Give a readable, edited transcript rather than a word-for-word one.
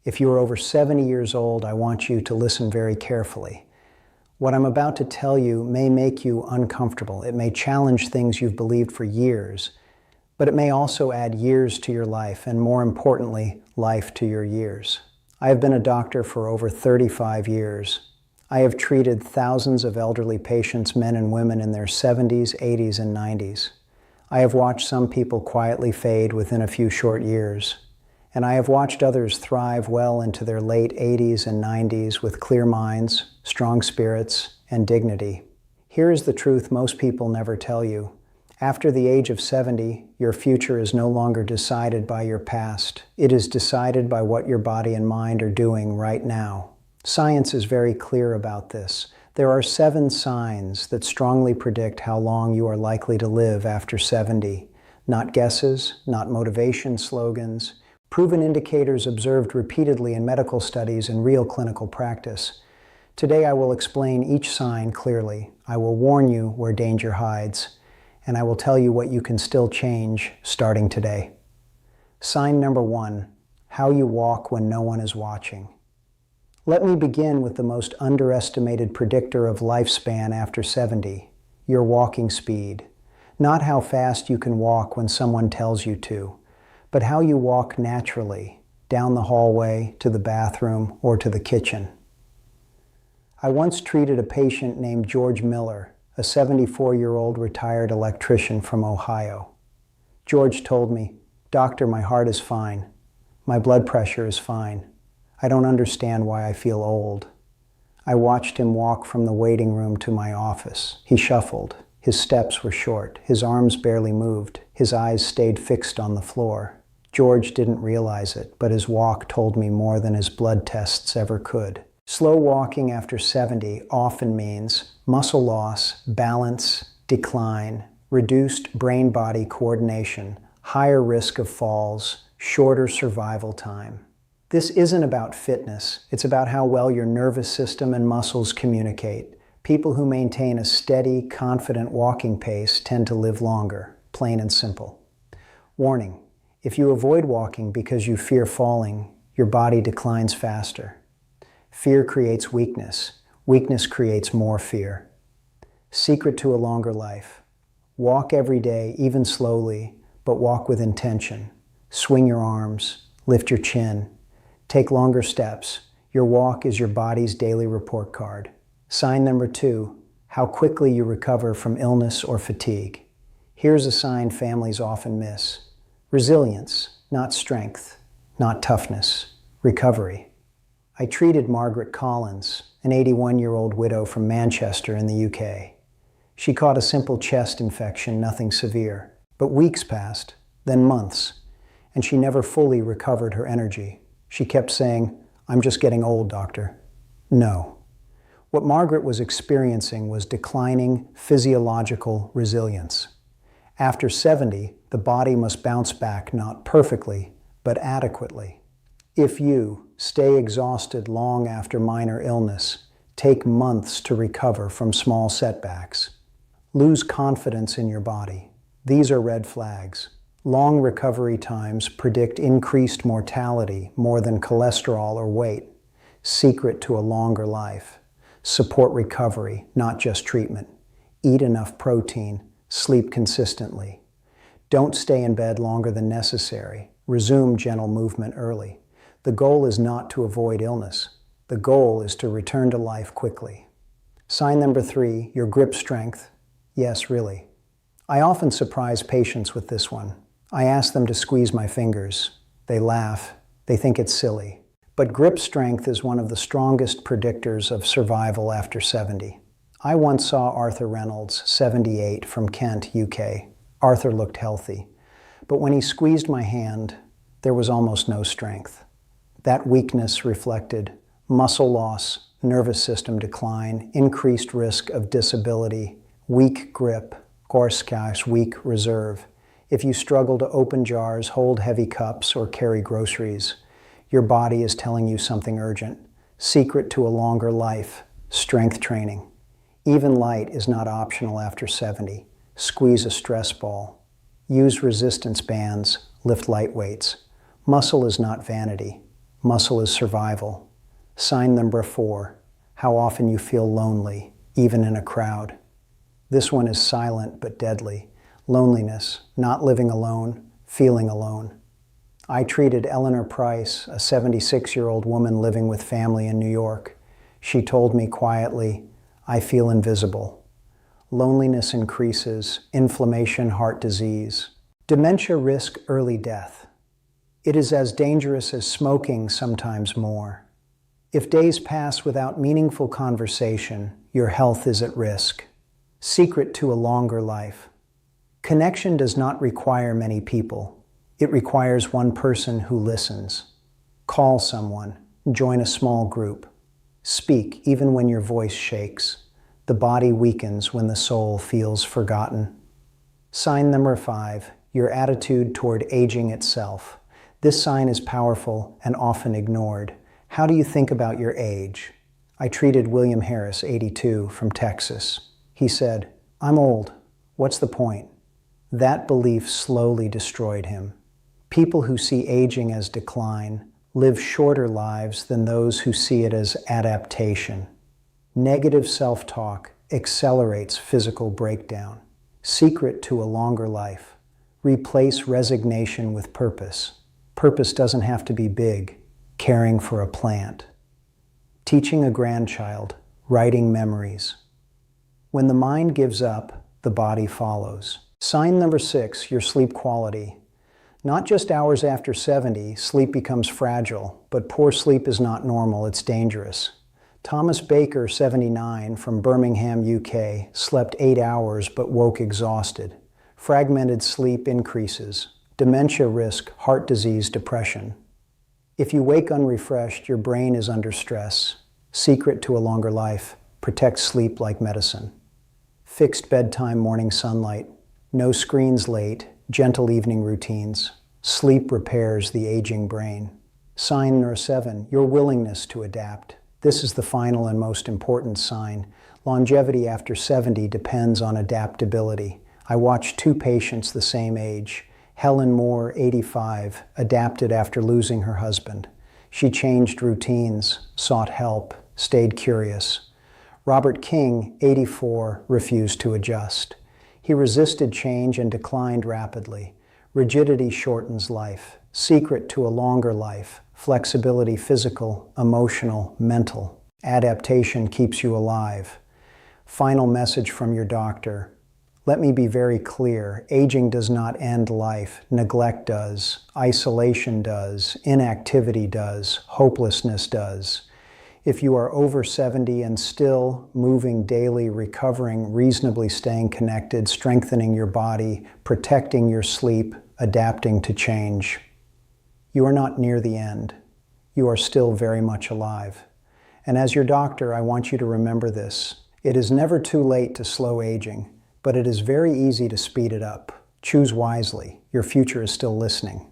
If you are over 70 years old, I want you to listen very carefully. What I'm about to tell you may make you uncomfortable. It may challenge things you've believed for years, but it may also add years to your life, and more importantly, life to your years. I have been a doctor for over 35 years. I have treated thousands of elderly patients, men and women in their 70s, 80s, and 90s. I have watched some people quietly fade within a few short years, and I have watched others thrive well into their late 80s and 90s with clear minds, strong spirits, and dignity. Here is the truth most people never tell you. After the age of 70, your future is no longer decided by your past. It is decided by what your body and mind are doing right now. Science is very clear about this. There are 7 signs that strongly predict how long you are likely to live after 70. Not guesses, not motivation slogans, proven indicators observed repeatedly in medical studies and real clinical practice. Today I will explain each sign clearly. I will warn you where danger hides, and I will tell you what you can still change starting today. Sign number 1, how you walk when no one is watching. Let me begin with the most underestimated predictor of lifespan after 70, your walking speed. Not how fast you can walk when someone tells you to, but how you walk naturally, down the hallway, to the bathroom, or to the kitchen. I once treated a patient named George Miller, a 74-year-old retired electrician from Ohio. George told me, "Doctor, my heart is fine. My blood pressure is fine. I don't understand why I feel old." I watched him walk from the waiting room to my office. He shuffled. His steps were short. His arms barely moved. His eyes stayed fixed on the floor. George didn't realize it, but his walk told me more than his blood tests ever could. Slow walking after 70 often means muscle loss, balance, decline, reduced brain-body coordination, higher risk of falls, shorter survival time. This isn't about fitness. It's about how well your nervous system and muscles communicate. People who maintain a steady, confident walking pace tend to live longer, plain and simple. Warning: if you avoid walking because you fear falling, your body declines faster. Fear creates weakness. Weakness creates more fear. Secret to a longer life: walk every day, even slowly, but walk with intention. Swing your arms, lift your chin. Take longer steps. Your walk is your body's daily report card. Sign number 2, how quickly you recover from illness or fatigue. Here's a sign families often miss. Resilience, not strength, not toughness. Recovery. I treated Margaret Collins, an 81-year-old widow from Manchester in the UK. She caught a simple chest infection, nothing severe. But weeks passed, then months, and she never fully recovered her energy. She kept saying, "I'm just getting old, doctor." No. What Margaret was experiencing was declining physiological resilience. After 70, the body must bounce back not perfectly, but adequately. If you stay exhausted long after minor illness, take months to recover from small setbacks. Lose confidence in your body. These are red flags. Long recovery times predict increased mortality more than cholesterol or weight. Secret to a longer life: support recovery, not just treatment. Eat enough protein. Sleep consistently. Don't stay in bed longer than necessary. Resume gentle movement early. The goal is not to avoid illness. The goal is to return to life quickly. Sign number 3, your grip strength. Yes, really. I often surprise patients with this one. I ask them to squeeze my fingers. They laugh. They think it's silly. But grip strength is one of the strongest predictors of survival after 70. I once saw Arthur Reynolds, 78, from Kent, UK. Arthur looked healthy. But when he squeezed my hand, there was almost no strength. That weakness reflected muscle loss, nervous system decline, increased risk of disability, weak grip, weak reserve. If you struggle to open jars, hold heavy cups, or carry groceries, your body is telling you something urgent. Secret to a longer life: strength training. Even light is not optional after 70. Squeeze a stress ball. Use resistance bands. Lift light weights. Muscle is not vanity. Muscle is survival. Sign number 4. How often you feel lonely, even in a crowd. This one is silent but deadly. Loneliness, not living alone, feeling alone. I treated Eleanor Price, a 76-year-old woman living with family in New York. She told me quietly, "I feel invisible." Loneliness increases, inflammation, heart disease. Dementia risk early death. It is as dangerous as smoking, sometimes more. If days pass without meaningful conversation, your health is at risk. Secret to a longer life. Connection does not require many people. It requires one person who listens. Call someone. Join a small group. Speak even when your voice shakes. The body weakens when the soul feels forgotten. Sign number 5. Your attitude toward aging itself. This sign is powerful and often ignored. How do you think about your age? I treated William Harris, 82, from Texas. He said, "I'm old. What's the point?" That belief slowly destroyed him. People who see aging as decline live shorter lives than those who see it as adaptation. Negative self-talk accelerates physical breakdown. Secret to a longer life. Replace resignation with purpose. Purpose doesn't have to be big. Caring for a plant. Teaching a grandchild. Writing memories. When the mind gives up, the body follows. Sign number 6, your sleep quality. Not just hours after 70, sleep becomes fragile, but poor sleep is not normal, it's dangerous. Thomas Baker, 79, from Birmingham, UK, slept 8 hours but woke exhausted. Fragmented sleep increases. Dementia risk, heart disease, depression. If you wake unrefreshed, your brain is under stress. Secret to a longer life, protect sleep like medicine. Fixed bedtime, morning sunlight. No screens late, gentle evening routines. Sleep repairs the aging brain. Sign number 7, your willingness to adapt. This is the final and most important sign. Longevity after 70 depends on adaptability. I watched 2 patients the same age. Helen Moore, 85, adapted after losing her husband. She changed routines, sought help, stayed curious. Robert King, 84, refused to adjust. He resisted change and declined rapidly. Rigidity shortens life. Secret to a longer life. Flexibility, physical, emotional, mental. Adaptation keeps you alive. Final message from your doctor. Let me be very clear. Aging does not end life. Neglect does. Isolation does. Inactivity does. Hopelessness does. If you are over 70 and still moving daily, recovering, reasonably staying connected, strengthening your body, protecting your sleep, adapting to change, you are not near the end. You are still very much alive. And as your doctor, I want you to remember this. It is never too late to slow aging, but it is very easy to speed it up. Choose wisely. Your future is still listening.